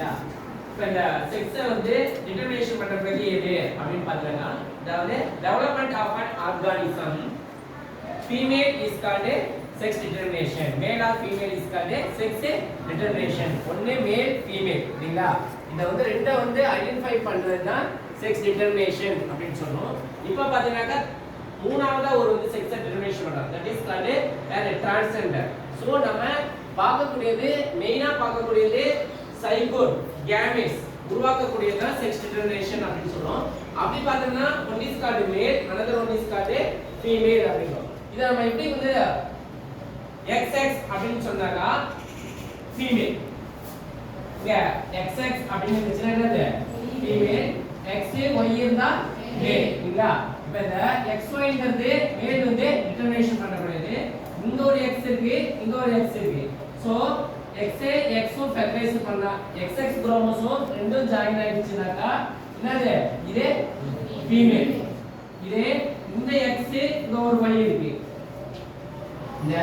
யா இப்போ இந்த செக்ஸை வந்து டிட்டர்மினேஷன் பண்றதுக்கு எது அப்படின்னு பார்த்தீங்கன்னா அதாவது development of an organism female is called sex determination male or female is called sex determination ஒண்ணே மேல் ஃபீமேல் இல்லைங்களா இத வந்து ரெண்ட வந்து ஐடென்டிஃபை பண்றது தான் செக்ஸ் டிட்டர்மினேஷன் அப்படினு சொல்றோம் இப்போ பாத்தீங்கன்னா மூணாவதா ஒரு வந்து செக்ஸ் டிட்டர்மினேஷன் பண்றோம் that is called as transgender so நம்ம பார்க்கக்கூடியது மெயினா பார்க்கக்கூடியது சைகோட் கேமெட்ஸ் உருவாக்கக்கூடியது தான் செக்ஸ் டிட்டர்மினேஷன் அப்படினு சொல்றோம் அப்படி பார்த்தோம்னா one is called male another one is called female அப்படினு இத நம்ம எப்படி வந்து XX அப்படினு சொன்னாக்கா ஃபீமேல் இங்க XX அப்படினு இருந்துச்சுன்னா என்னது ஃபீமேல் X Y இருந்தா மேல் இல்லையா இப்போ இந்த XYங்கிறது மேல் வந்து டிட்டர்மினேஷன் பண்ணக்கூடியது இங்க ஒரு X இருக்கு இங்க ஒரு X இருக்கு சோ XA X-உம் ஃபெர்டைலைஸ் பண்ணா XX குரோமோசோம் ரெண்டும் ஜாயின் ஆயிடுச்சுனாக்கா என்னது இது ஃபீமேல் இது இந்த X இங்க ஒரு Y இருக்கு இந்த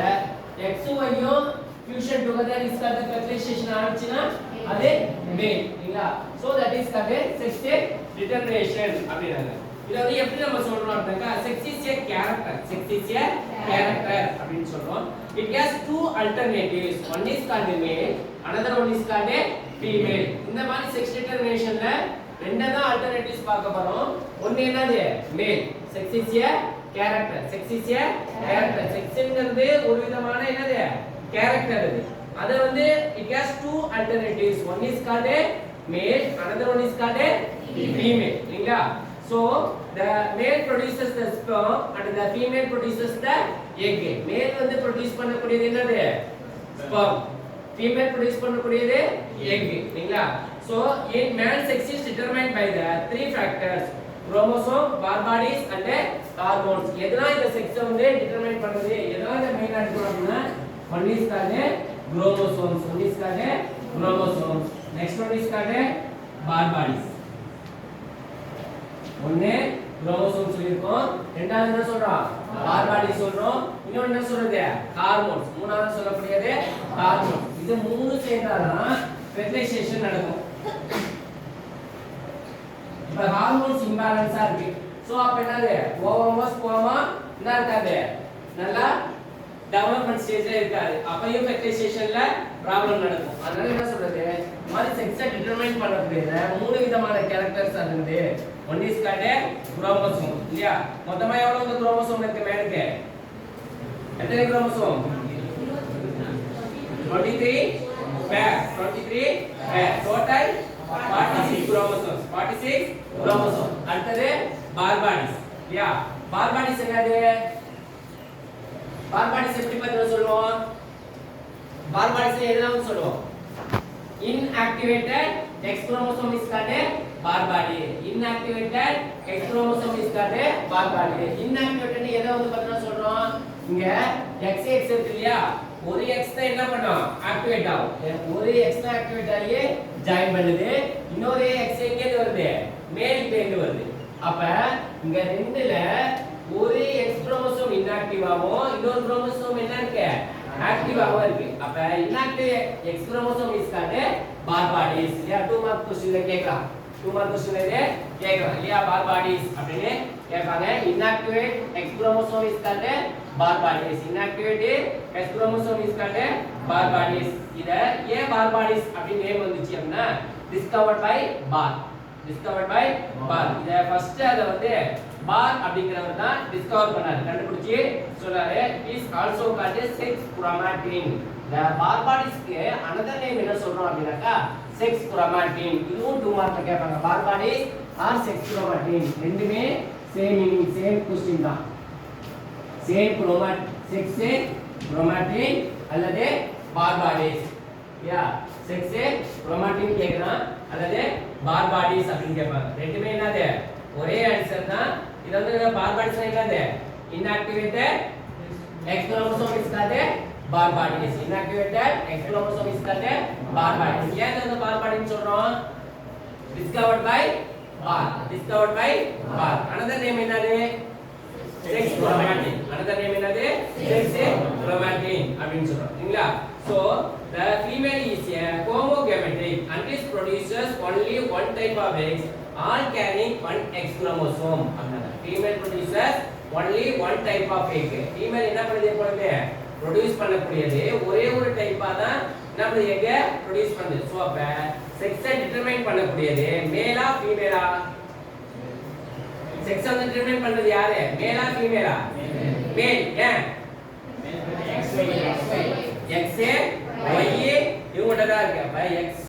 X Y யும் fusion together is called fertilization ஆச்சுனா அது மேல் இல்லையா so that is called sex determination அப்படிங்கறாங்க இத வந்து எப்படி நம்ம சொல்றோம் அப்படினா sex is a character அப்படினு சொல்றோம் it has two alternatives one is called male another one is called female இந்த மாதிரி sex determinationல ரெண்டு தான் alternatives பார்க்க போறோம் ஒன்னு என்னது male sex is a character செக்ஸ்ங்கிறது ஒரு விதமான என்னது character அது வந்து it has two alternatives one is called male another one is called female இல்லையா so the male produces the sperm and the female produces the egg male வந்து produce பண்ணக்கூடியது என்னது sperm female produce பண்ணக்கூடியது egg இல்லையா so in male sex is determined by the three factors chromosome bar bodies and hormones எதனால இந்த sex வந்து determine பண்றது எதனால மெயினா எடுக்கணும் அப்படினா one is called chromosomes next one is called bar bodies ஒண்ணே chromosomes சொல்லிருக்கோம் இரண்டாவது என்ன சொல்றோம் bar bodies சொல்றோம் இன்னொரு என்ன சொல்றது ஹார்மோன்ஸ் மூணாவது சொல்லக்கூடியது ஹார்மோன் இது மூணு சேர்ந்தாதான் ஃபெர்டிலைசேஷன் நடக்கும் இப்ப ஹார்மோன்ஸ் இம்பேலன்ஸா இருக்கு சோ அப்ப என்னது ஓவர்மோஸ் போமா என்ன இருக்காது நல்லா டெவலப்மென்ட் ஸ்டேஜ்ல இருக்காது அப்பயும் ஃபெர்டிலைசேஷன்ல ப்ராப்ளம் நடக்கும் அதனால என்ன சொல்றது இந்த மாதிரி செக்ஸை டிட்டர்மைன் பண்ணக்கூடிய மூணு விதமான கேரக்டர்ஸ் இருக்குது ஒன் இஸ் கால்ட் குரோமோசோம் இல்லையா மொத்தமா எவ்வளவு குரோமோசோம் இருக்கு மேலுக்கு எத்தனை குரோமோசோம் 23 பேர் டோட்டல் 46 chromosomes அடுத்தது bar bodies இல்லையா bar bodies என்னது bar bodies எப்படி பத்தி சொல்லுவோம் bar bodies எதனால சொல்லுவோம் inactivated X chromosome is called bar body inactivated X chromosome is called bar body inactivated எதை வந்து பத்தி சொல்றோம் இங்க XX இருக்கு இல்லையா ஒரு X தான் என்ன பண்ணும் ஆக்டிவேட் ஆகும் ஒரு X தான் ஆக்டிவேட் ஆகி ஜாயின் பண்ணுது இன்னொரு X எங்க இருந்து வருது மேல் பேந்து வருது அப்ப இங்க ரெண்டுல ஒரு X குரோமோசோம் இன்ஆக்டிவ் ஆகும் இன்னொரு குரோமோசோம் என்ன இருக்கு ஆக்டிவ் ஆகும் இருக்கு அப்ப inactive X chromosome is called Barr bodies இல்லையா 2 மார்க் क्वेश्चनல கேட்கலாம் 2 மார்க் क्वेश्चनல கேட்கலாம் இல்லையா பார் பாடிஸ் அப்படினே கேட்பாங்க inactivate X chromosome is called bar bodies inactivated X chromosome is called bar bodies இத ஏன் bar bodies அப்படி நேம் வந்துச்சு அப்படினா discovered by Bar இத ஃபர்ஸ்ட் அத வந்து Bar அப்படிங்கறவர் தான் டிஸ்கவர் பண்ணாரு கண்டுபிடிச்சி சொன்னாரு is also called sex chromatin the bar bodies க்கு another name என்ன சொல்றோம் அப்படினாக்கா sex chromatin இதுவும் 2 மார்க்ல கேட்பாங்க bar bodies or sex chromatin ரெண்டுமே சேம் மீனிங் சேம் क्वेश्चन தான் சேம் sex chromatin அல்லது bar bodies யா sex chromatin கேக்குறான் அல்லது bar bodies அப்படினு கேட்பாங்க ரெண்டுமே என்னது ஒரே ஆன்சர் தான் இது வந்து bar bodies என்னது inactivated X chromosome is called bar bodies inactivated X chromosome is called bar bodies ஏன் இந்த bar body ன்னு சொல்றோம் discovered by Bar another name என்னது sex chromatin another name என்னது sex chromatin அப்படினு சொல்றோம் சரிங்களா So the female is a homogametic and this produces only one type of eggs, all carrying one X chromosome. Female produces only one type of egg. Female என்ன பண்ணுது எப்பவுமே produce பண்ணக்கூடியது ஒரே ஒரு டைப்பா தான் நம்ம எங்க ப்ரொடியூஸ் பண்ணுது. சோ அப்ப செக்ஸை டிட்டர்மைன் பண்ணக்கூடியது மேலா ஃபீமேலா? செக்ஸ் வந்து டிட்டர்மைன் பண்றது யாரு? மேலா ஃபீமேலா? மேல். ஏன்? XA